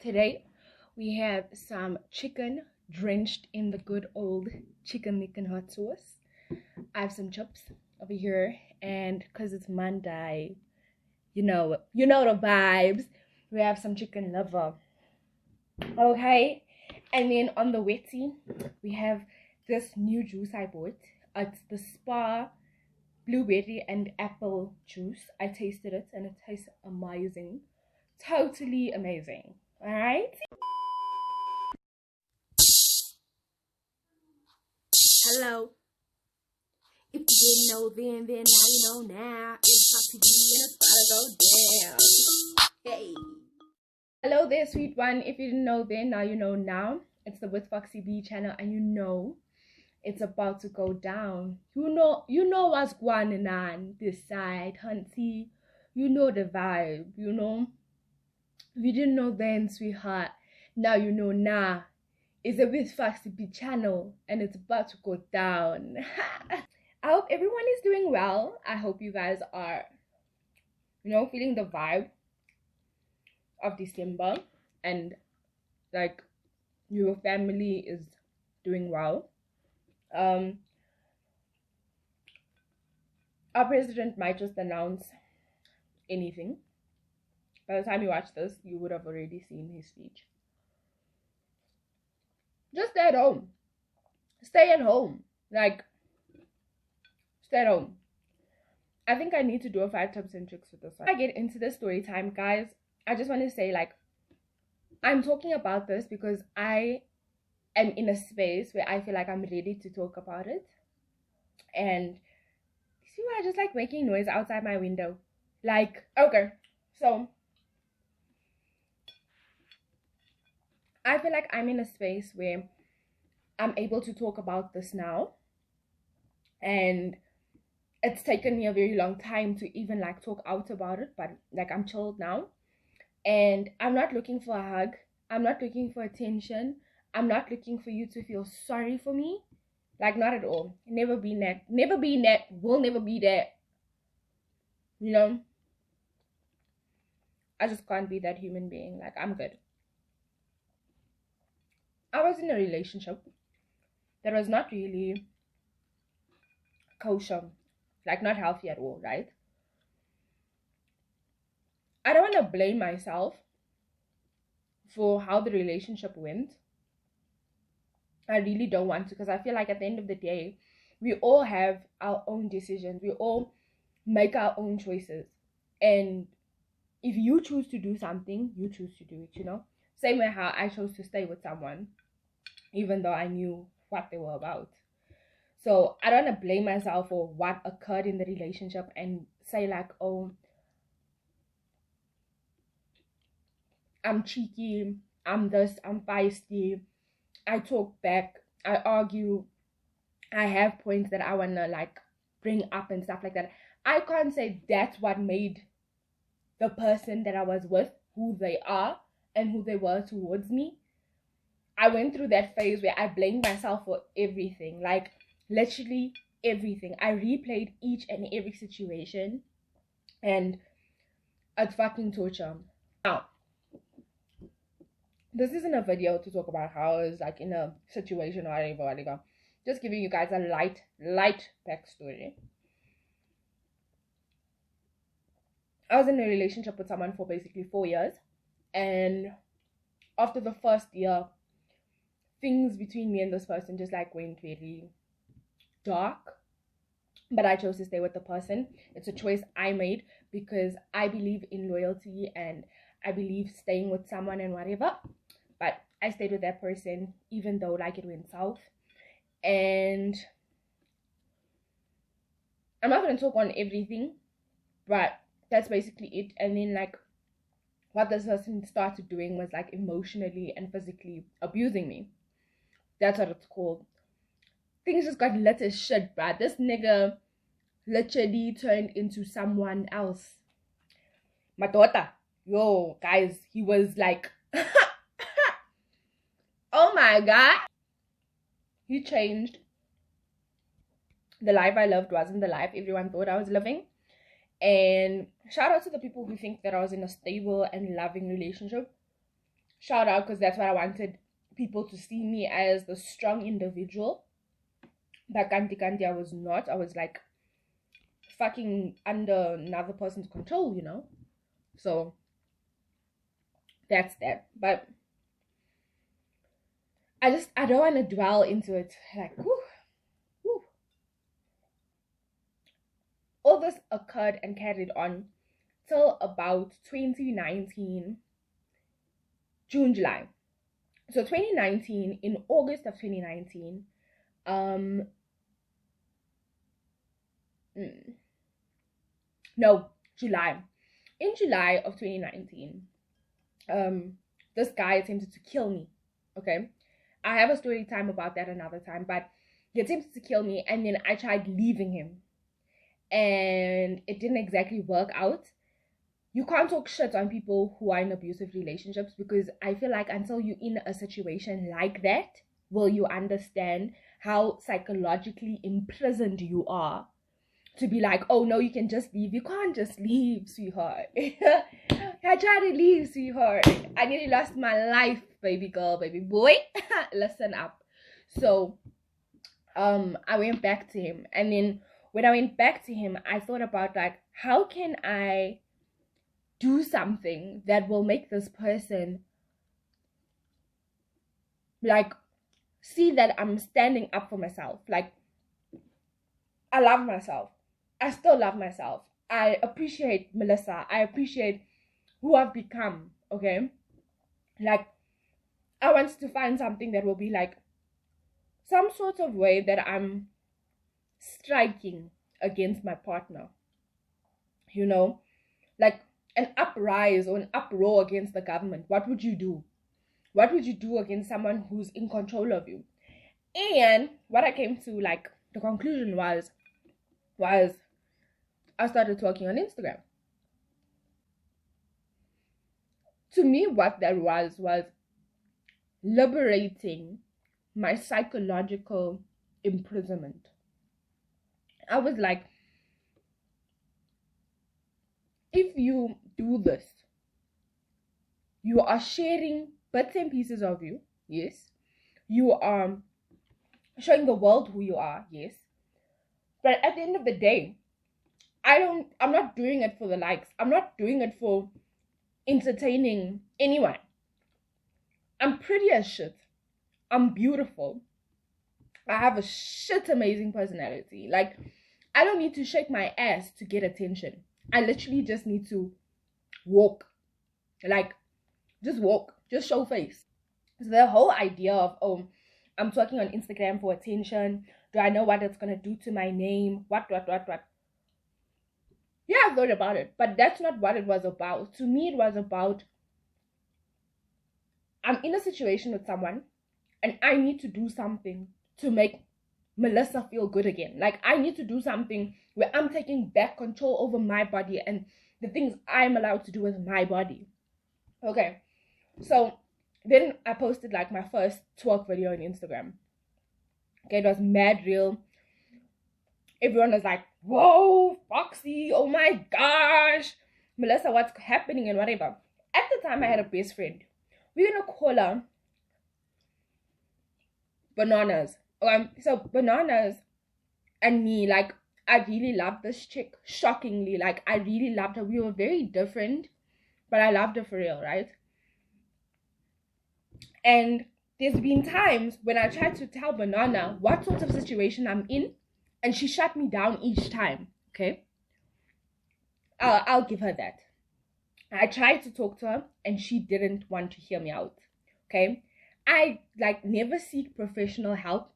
Today we have some chicken drenched in the good old chicken lick and hot sauce. I have some chips over here, and because it's Monday, you know the vibes. We have some chicken liver. Okay, and then on the wetty, we have this new juice I bought. It's the Spa blueberry and apple juice. I tasted it and it tastes amazing. Totally amazing. All right. Hello. If you didn't know then now you know now. It's hot to be and it's about to go down. Hey. Hello there, sweet one. If you didn't know then, now you know now. It's the With Foxy B channel, and you know it's about to go down. You know what's going on this side, hunty. You know the vibe, you know. If you didn't know then, sweetheart, now you know now. It's a With Foxy B channel, and it's about to go down. I hope everyone is doing well. I hope you guys are, feeling the vibe of December, and like your family is doing well. Our president might just announce anything. By the time you watch this, you would have already seen his speech. Just stay at home. Stay at home. Stay at home. I think I need to do a 5 tips and tricks with this one. Before I get into the story time, guys, I just want to say, I'm talking about this because I am in a space where I feel like I'm ready to talk about it. And see why I just making noise outside my window. Okay, so I feel like I'm in a space where I'm able to talk about this now. And it's taken me a very long time to even talk out about it, but I'm chilled now. And I'm not looking for a hug. I'm not looking for attention. I'm not looking for you to feel sorry for me. Not at all. Never be that. Never be that. Will never be that. I just can't be that human being. I'm good. I was in a relationship that was not really kosher. Not healthy at all, right? I don't want to blame myself for how the relationship went. I really don't want to, because I feel like at the end of the day, we all have our own decisions. We all make our own choices. And if you choose to do something, you choose to do it, Same way how I chose to stay with someone, even though I knew what they were about. So I don't want to blame myself for what occurred in the relationship and say oh, I'm cheeky, I'm this, I'm feisty, I talk back, I argue, I have points that I want to bring up and stuff like that. I can't say that's what made the person that I was with who they are and who they were towards me. I went through that phase where I blamed myself for everything, literally everything. I replayed each and every situation, and it's fucking torture. Now, this isn't a video to talk about how I was in a situation or whatever. Just giving you guys a light backstory. I was in a relationship with someone for basically 4 years, and after the first year, things between me and this person just went very dark. But I chose to stay with the person. It's a choice I made because I believe in loyalty and I believe staying with someone and whatever. But I stayed with that person even though it went south. And I'm not going to talk on everything, but that's basically it. And then what this person started doing was emotionally and physically abusing me. That's what it's called. Things just got lit as shit, bruh. This nigga literally turned into someone else. My daughter. Yo, guys, he was oh my god. He changed. The life I lived wasn't the life everyone thought I was living. And shout out to the people who think that I was in a stable and loving relationship. shout out, because that's what I wanted people to see me as, the strong individual. But kanti I was not. I was like fucking under another person's control, you know. So that's that. But I don't want to dwell into it. Like, whew. All this occurred and carried on till about 2019, June, July. So 2019, in August of 2019, no, July. In July of 2019, this guy attempted to kill me. Okay, I have a story time about that another time, but he attempted to kill me, and then I tried leaving him, and it didn't exactly work out. You can't talk shit on people who are in abusive relationships, because I feel like until you're in a situation like that, will you understand how psychologically imprisoned you are to be like, oh no, you can just leave. You can't just leave, sweetheart. I tried to leave, sweetheart. I nearly lost my life, baby girl, baby boy. Listen up. So I went back to him, and then when I went back to him, I thought about, like, how can I do something that will make this person, like, see that I'm standing up for myself. Like, I love myself. I still love myself. I appreciate Melissa. I appreciate who I've become, okay? Like, I want to find something that will be like some sort of way that I'm striking against my partner, you know? Like an uprise or an uproar against the government. What would you do? What would you do against someone who's in control of you? And what I came to, like, the conclusion was I started talking on Instagram. To me, what that was liberating my psychological imprisonment. I was like, if you do this, you are sharing bits and pieces of you, yes. You are showing the world who you are, yes. But at the end of the day, I'm not doing it for the likes. I'm not doing it for entertaining anyone. I'm pretty as shit. I'm beautiful. I have a shit amazing personality. Like, I don't need to shake my ass to get attention. I literally just need to walk. Like, just walk. Just show face. So the whole idea of, oh, I'm talking on Instagram for attention. Do I know what it's going to do to my name? What? Yeah, I thought about it. But that's not what it was about. To me, it was about, I'm in a situation with someone and I need to do something to make Melissa feel good again. Like, I need to do something where I'm taking back control over my body and the things I'm allowed to do with my body. Okay. So then I posted, like, my first twerk video on Instagram. Okay, it was mad real. Everyone was like, whoa, Foxy, oh my gosh, Melissa, what's happening and whatever. At the time, I had a best friend. We were gonna call her Bananas. So Bananas and me, like, I really loved this chick, shockingly. Like, I really loved her. We were very different, but I loved her for real, right? And there's been times when I tried to tell Banana what sort of situation I'm in, and she shut me down each time, okay? I'll give her that. I tried to talk to her, and she didn't want to hear me out, okay? I, like, never seek professional help,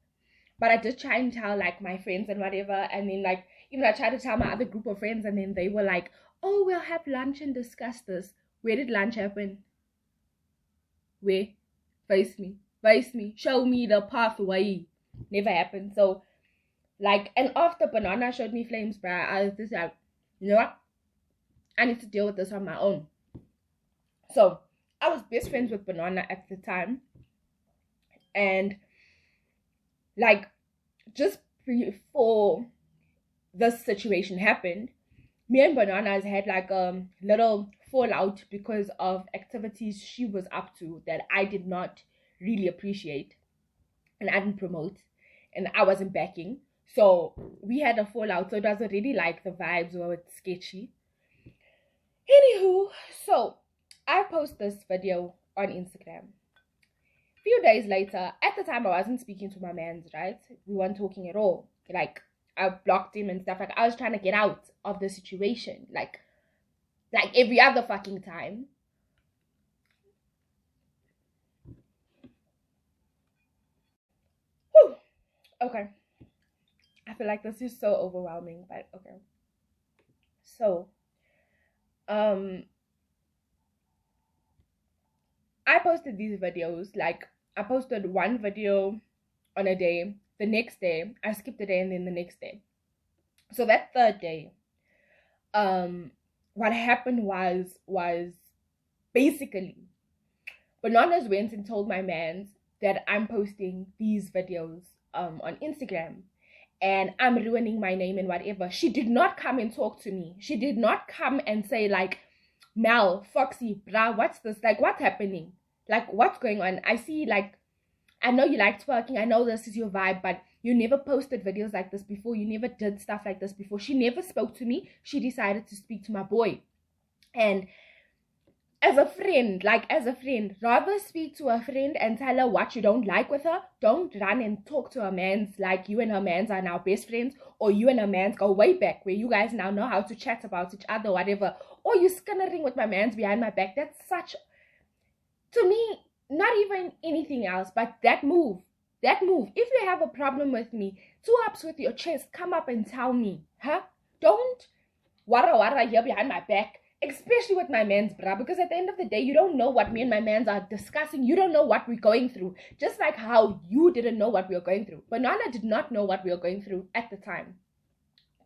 but I did try and tell, like, my friends and whatever, and then, like, even I tried to tell my other group of friends, and then they were like, oh, we'll have lunch and discuss this. Where did lunch happen? Where? Face me, show me the pathway. Never happened. So, like, and after Banana showed me flames, bruh, I was just like, you know what? I need to deal with this on my own. So, I was best friends with Banana at the time. And, like, just before this situation happened, me and Bananas had, like, a little fallout because of activities she was up to that I did not really appreciate and I didn't promote and I wasn't backing. So we had a fallout. So it was already like the vibes were sketchy. Anywho, so I post this video on Instagram. A few days later, at the time I wasn't speaking to my mans, right? We weren't talking at all. Like, I blocked him and stuff. Like, I was trying to get out of the situation. Like every other fucking time. Whew. Okay. I feel like this is so overwhelming, but okay. So, I posted these videos. Like, I posted one video on a day. The next day, I skipped a day, and then the next day. So that third day, what happened was basically, Bananas went and told my mans that I'm posting these videos on Instagram and I'm ruining my name and whatever. She did not come and talk to me. She did not come and say like, Mel, Foxy, brah, what's this? Like, what's happening? Like, what's going on? I see, like, I know you like twerking. I know this is your vibe, but you never posted videos like this before. You never did stuff like this before. She never spoke to me. She decided to speak to my boy. And as a friend, rather speak to a friend and tell her what you don't like with her. Don't run and talk to her mans like you and her mans are now best friends, or you and her mans go way back where you guys now know how to chat about each other, whatever. Or you skinnering with my mans behind my back. That's such, to me, not even anything else, but that move. If you have a problem with me, 2 ups with your chest, come up and tell me, huh? Don't wara here behind my back, especially with my mans, bruh, because at the end of the day, you don't know what me and my mans are discussing. You don't know what we're going through, just like how you didn't know what we were going through. Banana did not know what we were going through at the time,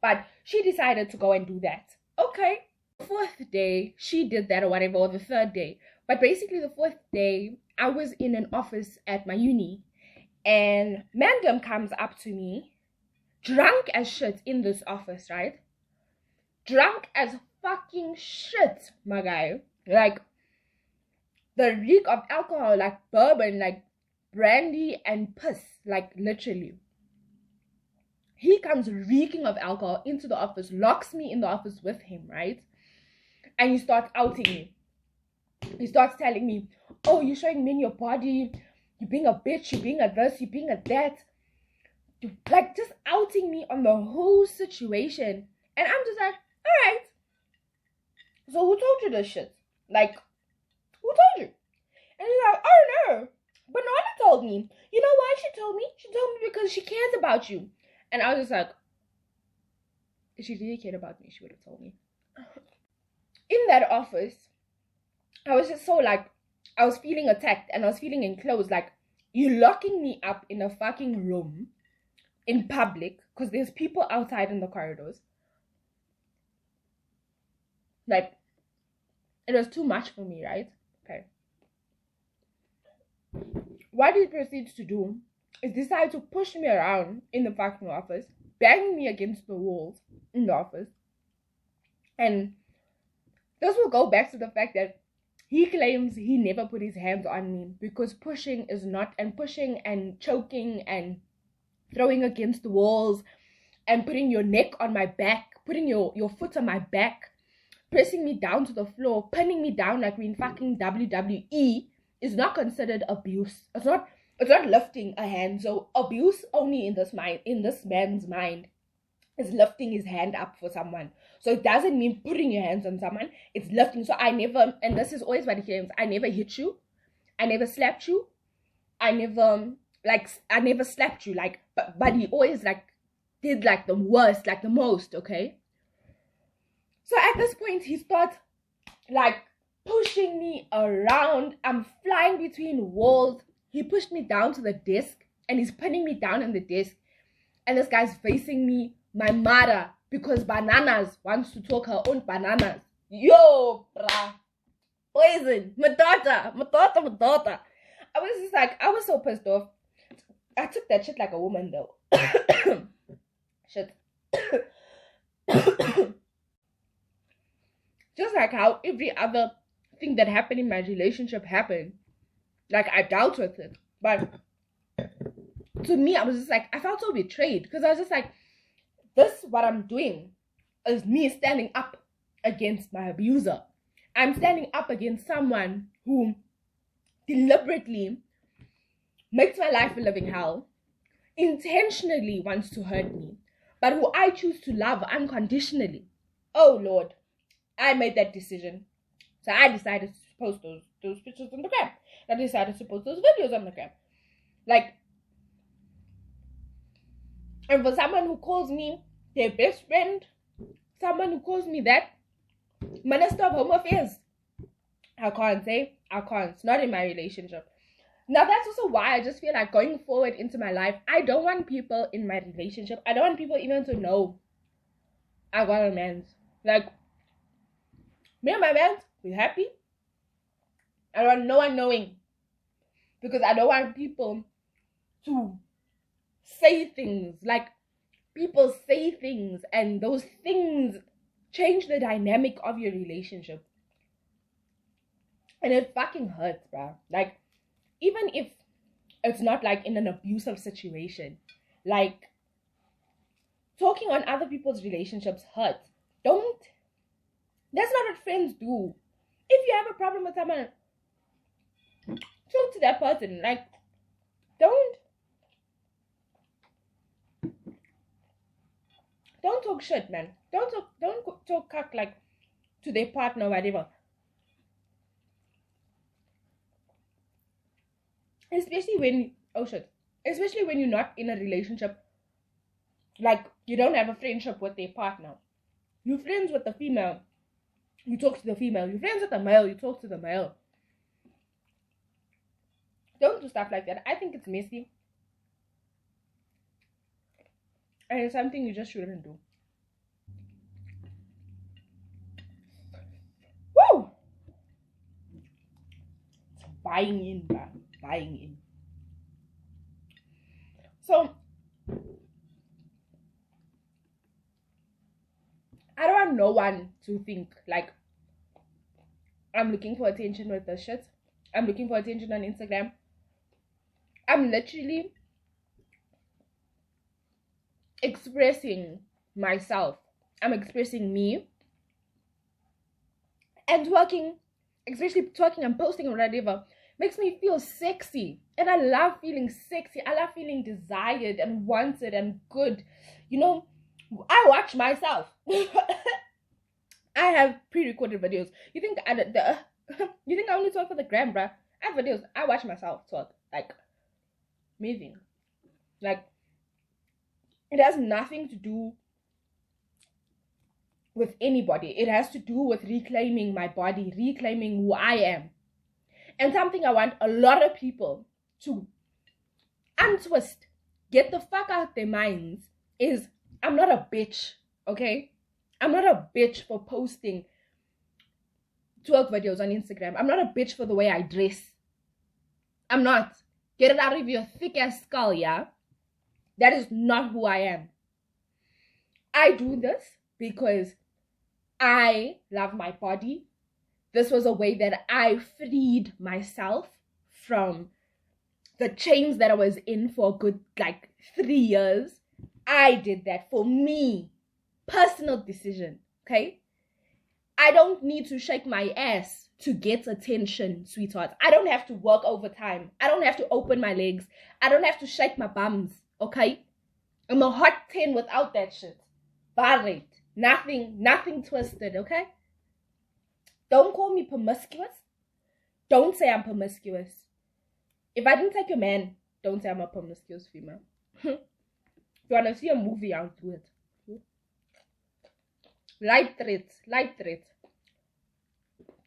but she decided to go and do that. Okay, the 4th day, she did that or whatever, or the 3rd day. But basically the 4th day, I was in an office at my uni, and Mandem comes up to me, drunk as shit in this office, right? Drunk as fucking shit, my guy. Like, the reek of alcohol, like bourbon, like brandy and piss, like literally. He comes reeking of alcohol into the office, locks me in the office with him, right? And he starts outing me. He starts telling me, oh, you're showing me in your body, you being a bitch, you being a this, you being a that. Like, just outing me on the whole situation. And I'm just like, alright. So who told you this shit? Like, who told you? And he's like, oh no, Banana told me. You know why she told me? She told me because she cares about you. And I was just like, if she really cared about me, she would have told me. In that office, I was just so like, I was feeling attacked and I was feeling enclosed. Like, you locking me up in a fucking room in public because there's people outside in the corridors. Like, it was too much for me, right? Okay. What he proceeds to do is decide to push me around in the fucking office, bang me against the walls in the office. And this will go back to the fact that he claims he never put his hands on me because pushing is not, and pushing and choking and throwing against the walls and putting your neck on my back, putting your foot on my back, pressing me down to the floor, pinning me down like we're in fucking WWE is not considered abuse. It's not lifting a hand. So abuse only in this man's mind is lifting his hand up for someone. So it doesn't mean putting your hands on someone. It's lifting. So I never, and this is always what he claims, I never hit you. I never slapped you. I never slapped you. Like, but he always like did like the worst, like the most, okay? So at this point, he starts like pushing me around. I'm flying between walls. He pushed me down to the desk and he's pinning me down on the desk. And this guy's facing me, my mother, because Bananas wants to talk her own bananas. Yo, bruh. Poison. My daughter. I was just like, I was so pissed off. I took that shit like a woman though. Shit. Just like how every other thing that happened in my relationship happened. Like, I dealt with it. But to me, I was just like, I felt so betrayed. Because I was just like, this, what I'm doing, is me standing up against my abuser. I'm standing up against someone who deliberately makes my life a living hell, intentionally wants to hurt me, but who I choose to love unconditionally. Oh Lord, I made that decision. So I decided to post those pictures on the gram. I decided to post those videos on the gram. Like, and for someone who calls me their best friend, someone who calls me that Minister of Home Affairs, I can't say, I can't. It's not in my relationship. Now, that's also why I just feel like going forward into my life, I don't want people in my relationship, I don't want people even to know I got a man. Like, me and my man, we're happy. I don't want no one knowing. Because I don't want people to say things. Like, people say things, and those things change the dynamic of your relationship. And it fucking hurts, bro. Like, even if it's not like in an abusive situation, like, talking on other people's relationships hurts. That's not what friends do. If you have a problem with someone, talk to that person. Like, don't talk shit, man. Don't talk cock, like, to their partner or whatever. Especially when you're not in a relationship, like, you don't have a friendship with their partner. You're friends with the female, you talk to the female. You're friends with the male, you talk to the male. Don't do stuff like that. I think it's messy. And it's something you just shouldn't do. Woo! It's buying in, man. Buying in. So, I don't want no one to think like I'm looking for attention with this shit. I'm looking for attention on Instagram. I'm literally expressing myself. I'm expressing me. And twerking, especially twerking and posting or whatever, makes me feel sexy. And I love feeling sexy. I love feeling desired and wanted and good. You know, I watch myself. I have pre-recorded videos. You think I only talk for the gram, bruh? I have videos. I watch myself talk. Like, amazing. Like, it has nothing to do with anybody. It has to do with reclaiming my body, reclaiming who I am. And something I want a lot of people to untwist, get the fuck out their minds, is I'm not a bitch, okay? I'm not a bitch for posting twerk videos on Instagram. I'm not a bitch for the way I dress. I'm not. Get it out of your thick ass skull, yeah? That is not who I am. I do this because I love my body. This was a way that I freed myself from the chains that I was in for a good, 3 years. I did that for me. Personal decision, okay? I don't need to shake my ass to get attention, sweetheart. I don't have to work overtime. I don't have to open my legs. I don't have to shake my bums, okay? I'm a hot 10 without that shit. Barrett. Nothing twisted, okay? Don't call me promiscuous. Don't say I'm promiscuous. If I didn't take your man, don't say I'm a promiscuous female. If you want to see a movie, I'll do it. Light threat.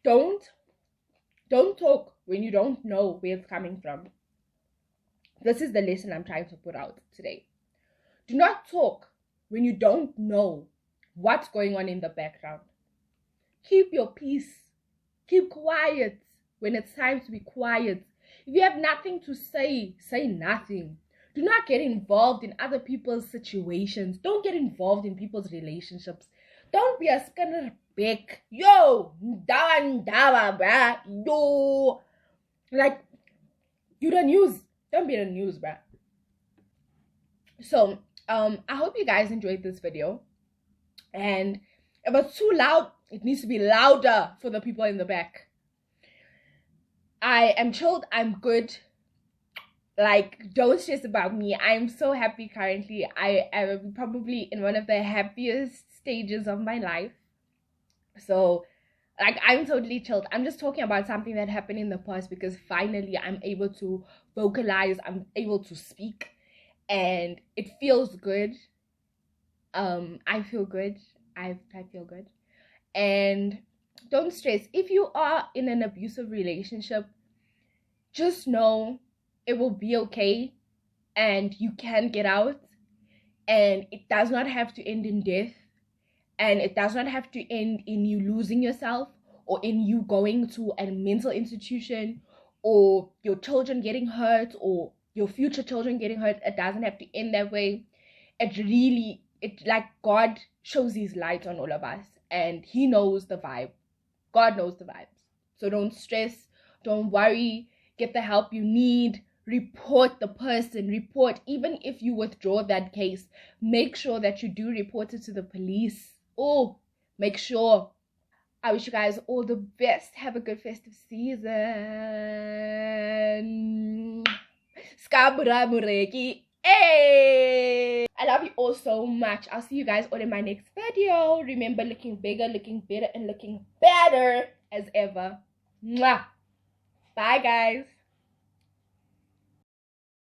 Don't talk when you don't know where it's coming from. This is the lesson I'm trying to put out today. Do not talk when you don't know what's going on in the background. Keep your peace. Keep quiet when it's time to be quiet. If you have nothing to say, say nothing. Do not get involved in other people's situations. Don't get involved in people's relationships. Don't be a skinner big. Yo, dawa, bruh. Yo, like, you the news. Don't be the news, bruh. So, I hope you guys enjoyed this video. And if it's too loud, it needs to be louder for the people in the back. I am chilled. I'm good. Like, don't stress about me. I'm so happy currently. I am probably in one of the happiest stages of my life. So, like, I'm totally chilled. I'm just talking about something that happened in the past because finally I'm able to vocalize. I'm able to speak. And it feels good. I feel good. I feel good. And don't stress. If you are in an abusive relationship, just know it will be okay and you can get out, and it does not have to end in death, and it does not have to end in you losing yourself or in you going to a mental institution or your children getting hurt or your future children getting hurt. It doesn't have to end that way. It like God shows his light on all of us and he knows the vibe. God knows the vibes. So don't stress, don't worry, get the help you need, report the person, report. Even if you withdraw that case, make sure that you do report it to the police. Oh, make sure. I wish you guys all the best. Have a good festive season. Skabra Mureki. Hey! I love you all so much. I'll see you guys all in my next video. Remember, looking bigger, looking better, and looking better as ever. Mwah! Bye, guys.